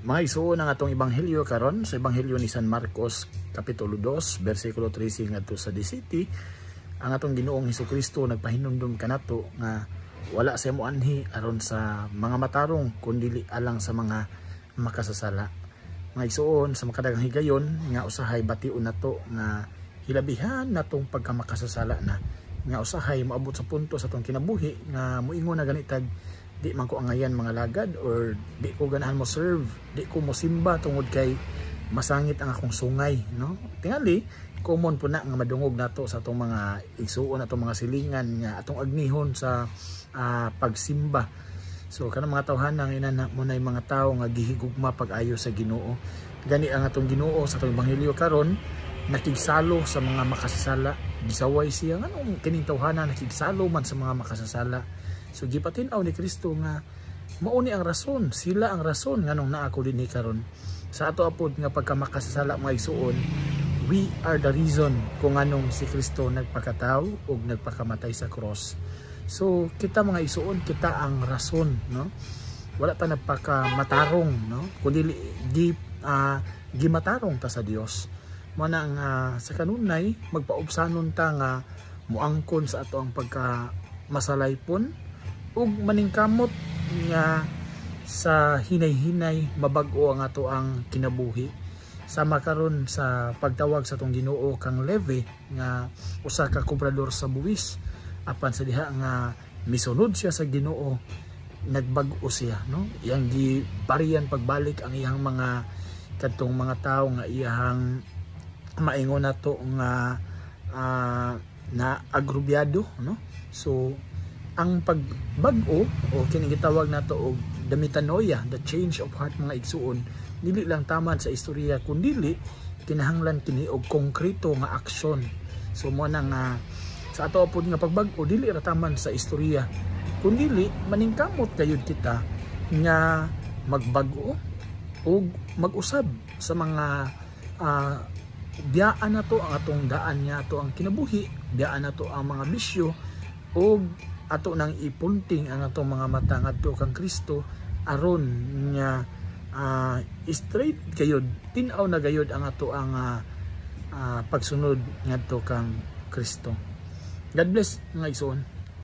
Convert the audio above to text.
Mga isuon ang atong ebanghelyo karon sa ebanghelyo ni San Marcos kapitulo 2 bersikulo 13 ngadto sa 17. Ang atong Ginoong Hesukristo nagpahinumdom kanato nga wala sa imo anhi aron sa mga matarong kundi alang sa mga makasasala. Mga isuon sa makadagang higayon nga usahay bation nato nga hilabihan natong pagkamakasasala na nga usahay maabot sa punto sa atong kinabuhi nga moingon na ganitag di man ko angayan mga lagad or di ko ganahan mo serve, di ko mo simba tungod kay masangit ang akong sungay, no? Tingali common po na nga madungog nato sa atong mga igsuon atong mga silingan nga atong agnihon sa pagsimba. So kanang mga tawhanang inana mo na mga tawo nga gihigugma pag-ayo sa Ginoo. Gani ang atong Ginoo sa atong ebanghelyo karon nakigsalo sa mga makasasala. Gisaway siya nganong kining tawhana nakigsalo man sa mga makasasala. So gipatinaw ni Kristo nga mauni ang rason, sila ang rason nganong naa ko dinhi karon. Sa ato apod nga pagkamakasasala mga igsuon, we are the reason kung anong si Kristo nagpakatao ug nagpakamatay sa cross. So kita mga igsuon, kita ang rason, no? Wala ta nagpakamatarong, no? Kundi gimatarong ta sa Dios. Mo nang sa kanunay magpaubsanon ta nga muangkon sa ato ang pagka masalaypon ug maningkamot nga sa hinay-hinay mabag-o ang ato ang kinabuhi. Sama karon sa pagtawag sa atong Ginoo kang Levi nga usa ka kubrador sa buwis, apan sa diha nga misunod siya sa Ginoo nagbag-o siya, no? Iyang gibarian pagbalik ang iyang mga kadtong mga tawo nga iyang maingon nato nga na agrubyado, no? So ang pagbag-o o kining gitawag nato og the metanoia, the change of heart mga igsuon, dili lang taman sa istorya kundi kinahanglan kini og konkreto nga aksyon. So mo nang sa ato pod nga pagbag-o dili ra taman sa istorya kundi maningkamot kayud kita nga magbag-o ug mag-usab sa mga biyaan nato ang atong daan nga ato ang kinabuhi, biyaan nato ang mga bisyo ug ato nang ipunting ang atong mga mata ngadto kang Kristo aron nga straight gayud, tin-aw na gayud ang ato ang pagsunod ngadto kang Kristo. God bless mga igsoon.